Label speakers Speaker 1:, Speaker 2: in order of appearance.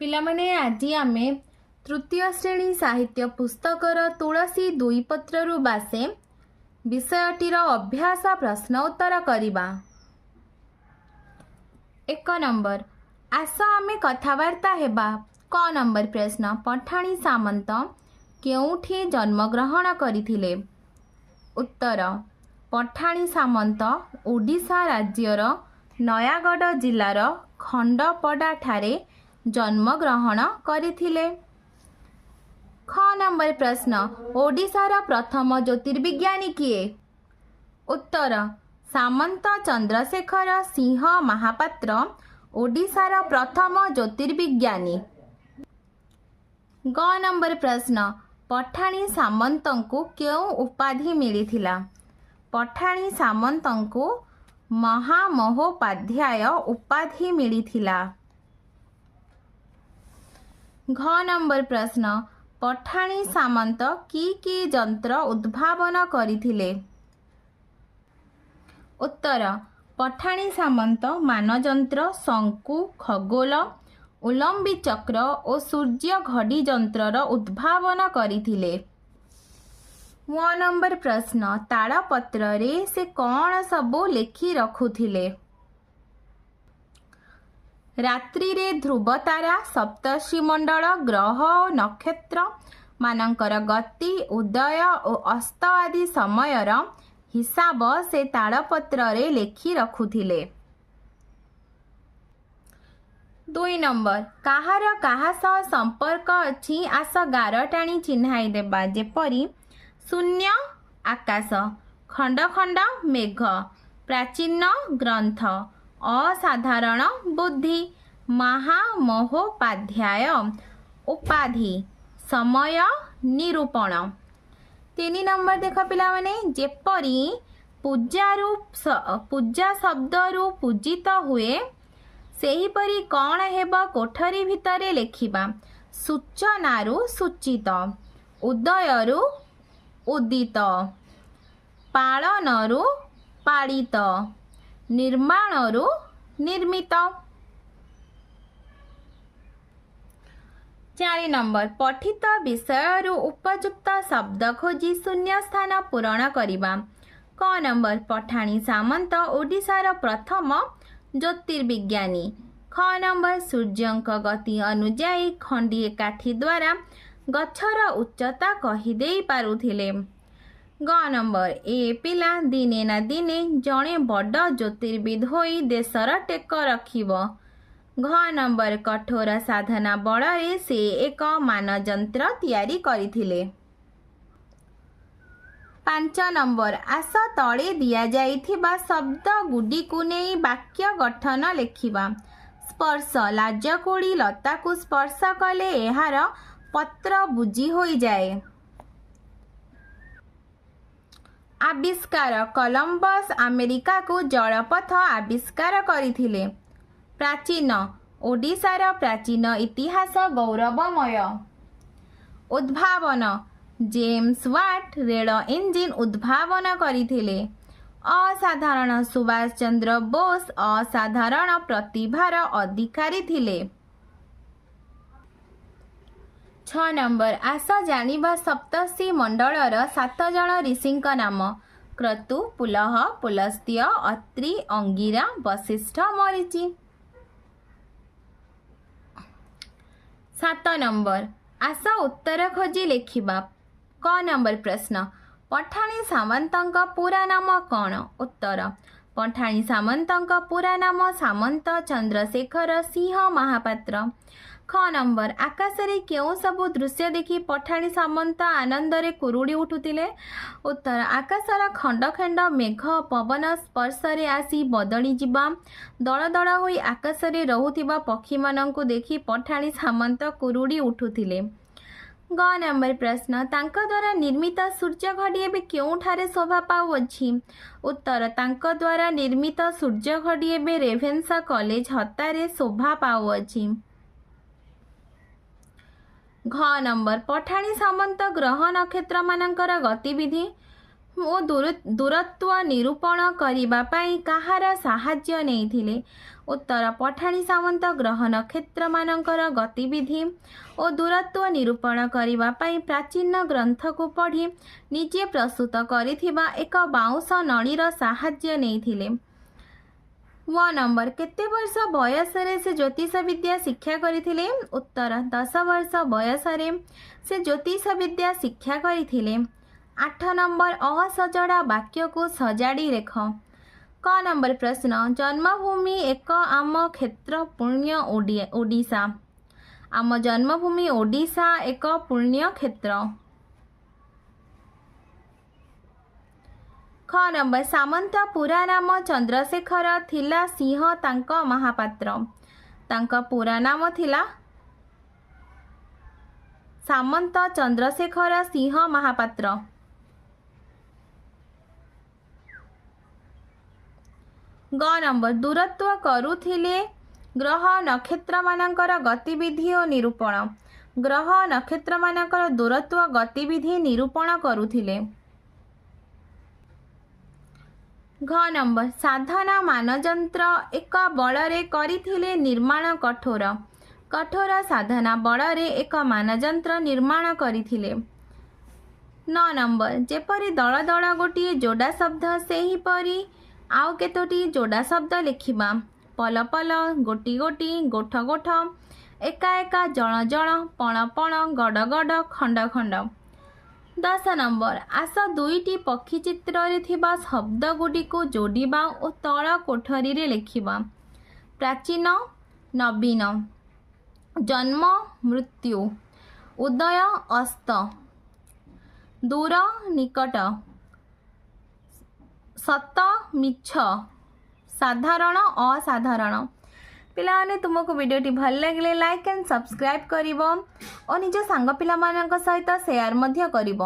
Speaker 1: पिलामाने आजी आमे तृतीय श्रेणी साहित्य पुस्तकर तुलसी दुई पत्रु बासे विषयटीर अभ्यास प्रश्न उत्तर करिबा। 1 नंबर आस आमे कथावार्ता हेबा। क नंबर प्रश्न पठाणी सामंत केउठी जन्मग्रहण करिथिले? उत्तर पठाणी सामंत ओडिशा राज्यर नयागढ़ जिलार खंडपड़ा ठारे जन्मग्रहण करिथिले। ख नंबर प्रश्न ओडिशार प्रथम ज्योतिर्विज्ञानी किए? उत्तर सामंत चंद्रशेखर सिंह महापात्र ओडिशार प्रथम ज्योतिर्विज्ञानी। ग नंबर प्रश्न पठाणी सामंतंकु केउ उपाधि मिलिथिला? पठाणी सामंतंकु महामहोपाध्याय उपाधि मिलिथिला। घ नंबर प्रश्न पठाणी सामंत की यंत्र उद्भावन करिथिले? उत्तर पठाणी सामंत मानयंत्र शंकु खगोल उलंबी चक्र और सूर्य घड़ी यंत्रर उद्भावन करिथिले। व नंबर प्रश्न ताड़पत्र रे से कौन सबू लेखि रखुथिले? रात्रि रे ध्रुवतारा सप्तर्षि मंडल ग्रह और नक्षत्र मानकर गति उदय और अस्त आदि समयर हिसाब से ताड़पत्र रे लेखि रखुथिले। 2 नंबर काहार काहा सह संपर्क अछि आस गार टाणी चिन्हाई देबा। जेपरी शून्य आकाश खंड खंड मेघ प्राचीन ग्रंथ असाधारण बुद्धि महामहोपाध्याय उपाधि समय निरूपण। 3 नंबर देख पिला माने जेपरी पूजा शब्द रु पूजित हुए सेहीपरि कौन हेब कोठरी भितरे लेखिबा। सूचनारु सूचित उदयरु उदित पालनरु पालित निर्माणरु निर्मित। 4 नंबर पठित विषयरु उपयुक्त शब्द खोजी शून्य स्थान पूरण करिबा। क नंबर पठाणी सामंत ओडिशार प्रथम ज्योतिर्विज्ञानी। ख नंबर सूर्यंक गति अनुजाई खंडीए काठी द्वारा गछर उच्चता कहीदे पारुथिले। ग नंबर ए पिला दिने ना दिने जड़े बड़ ज्योतिर्विद होई देशर टेक रखिब। घ नंबर कठोर साधना बଳରେ से एक मानयंत्र तैयारी करिथिले। 5 नंबर आस तले दिया जाइथिबा शब्द गुडी को नहीं वाक्य गठन लेखिबा। स्पर्श लाजकुड़ी लता को स्पर्श कले एहार पत्र बुझी होई जाए। आविष्कार कोलंबस अमेरिका को जलपथ आविष्कार करिथिले। प्राचीन ओडिशार प्राचीन इतिहास गौरवमय। उद्भावन जेम्स वाट रेल इंजिन उद्भावन करिथिले। असाधारण सुभाष चंद्र बोस असाधारण प्रतिभार अधिकारी थिले। 6 नंबर आस जानिबा सप्तर्षि मंडलर 7 जन ऋषिंक नाम। क्रतु पुलह पुलस्त्य अत्रि अंगिरा वशिष्ठ मरीचि। 7 नंबर आस उत्तर खोजी लेखिबा। क नंबर प्रश्न पठाणी सामंतंक पूरा नाम कौन? उत्तर पठाणी सामंतंक पूरा नाम सामंत चंद्रशेखर सिंह महापात्र। ख नंबर आकाश रे केउ सबु दृश्य देखि पठाणी सामंत आनंदरे कुरुड़ी उठुतिले? उत्तर आकाशर खंड खंड मेघ पवन स्पर्श रे आसी बदली जिबा दल दल होई आकाश रे रहुतिबा पक्षी मानंकु देखि पठाणी सामंत कुरुड़ी उठुतिले। ग नंबर प्रश्न तांक द्वारा निर्मित सूर्य घड़ी एबे केउठारे शोभा पाउअछि? उत्तर तांक द्वारा निर्मित सूर्य घड़ी एबे रेभेन्सा कॉलेज हतारे शोभा पाउअछि। घ नंबर पठाणी सामंत ग्रह नक्षत्र मानकर गतिविधि ଓ ଦୂରତ୍ୱ ନିରୂପଣ କରିବା ପାଇଁ କାହାର ସାହାଯ୍ୟ ନେଇଥିଲେ? ଉତ୍ତର ପଠାଣି ସାମନ୍ତ ଗ୍ରହ ନକ୍ଷତ୍ରମାନଙ୍କର ଗତିବିଧି ଓ ଦୂରତ୍ୱ ନିରୂପଣ କରିବା ପାଇଁ ପ୍ରାଚୀନ ଗ୍ରନ୍ଥକୁ ପଢ଼ି ନିଜେ ପ୍ରସ୍ତୁତ କରିଥିବା ଏକ ବାଉଁଶ ନଳୀର ସାହାଯ୍ୟ ନେଇଥିଲେ। 1 ନମ୍ବର କେତେ ବର୍ଷ ବୟସରେ ସେ ଜ୍ୟୋତିଷ ବିଦ୍ୟା ଶିକ୍ଷା କରିଥିଲେ? ଉତ୍ତର 10 ବର୍ଷ ବୟସରେ ସେ ଜ୍ୟୋତିଷ ବିଦ୍ୟା ଶିକ୍ଷା କରିଥିଲେ। 8 ନମ୍ବର ଅସଜଡ଼ା ବାକ୍ୟକୁ ସଜାଡ଼ି ଲେଖ। କ ନମ୍ବର ପ୍ରଶ୍ନ ଜନ୍ମଭୂମି ଏକ ଆମ କ୍ଷେତ୍ର ପୁଣ୍ୟ ଓଡ଼ିଶା। ଆମ ଜନ୍ମଭୂମି ଓଡ଼ିଶା ଏକ ପୁଣ୍ୟ କ୍ଷେତ୍ର। ଖ ନମ୍ବର ସାମନ୍ତ ପୁରା ନାମ ଚନ୍ଦ୍ରଶେଖର ଥିଲା ସିଂହ ତାଙ୍କ ମହାପାତ୍ର। ତାଙ୍କ ପୁରା ନାମ ଥିଲା ସାମନ୍ତ ଚନ୍ଦ୍ରଶେଖର ସିଂହ ମହାପାତ୍ର। ଗ ନମ୍ବର ଦୂରତ୍ୱ କରୁଥିଲେ ଗ୍ରହ ନକ୍ଷତ୍ରମାନଙ୍କର ଗତିବିଧି ଓ ନିରୂପଣ। ଗ୍ରହ ନକ୍ଷତ୍ରମାନଙ୍କର ଦୂରତ୍ୱ ଗତିବିଧି ନିରୂପଣ କରୁଥିଲେ। ଘ ନମ୍ବର ସାଧନା ମାନଯନ୍ତ୍ର ଏକ ବଳରେ କରିଥିଲେ ନିର୍ମାଣ କଠୋର। କଠୋର ସାଧନା ବଳରେ ଏକ ମାନଯନ୍ତ୍ର ନିର୍ମାଣ କରିଥିଲେ। 9 ନମ୍ବର ଯେପରି ଦଳ ଦଳ ଗୋଟିଏ ଯୋଡ଼ା ଶବ୍ଦ ସେହିପରି ଆଉ କେତୋଟି ଯୋଡ଼ା ଶବ୍ଦ ଲେଖିବା। ପଲ ପଲ, ଗୋଟି ଗୋଟି, ଗୋଠ ଗୋଠ, ଏକା ଏକା, ଜଣ ଜଣ, ପଣ ପଣ, ଗଡ଼ ଗଡ଼, ଖଣ୍ଡ ଖଣ୍ଡ। 10 ନମ୍ବର ଆସ ଦୁଇଟି ପକ୍ଷୀ ଚିତ୍ରରେ ଥିବା ଶବ୍ଦଗୁଡ଼ିକୁ ଯୋଡ଼ିବା ଓ ତଳ କୋଠରୀରେ ଲେଖିବା। ପ୍ରାଚୀନ, ନବୀନ, ଜନ୍ମ, ମୃତ୍ୟୁ, ଉଦୟ, ଅସ୍ତ, ଦୂର, ନିକଟ, ସତ, ମିଛ, ସାଧାରଣ, ଅସାଧାରଣ। ପିଲାମାନେ ତୁମକୁ ଭିଡ଼ିଓଟି ଭଲ ଲାଗିଲେ ଲାଇକ୍ ଆଣ୍ଡ ସବସ୍କ୍ରାଇବ୍ କରିବ ଓ ନିଜ ସାଙ୍ଗ ପିଲାମାନଙ୍କ ସହିତ ସେୟାର ମଧ୍ୟ କରିବ।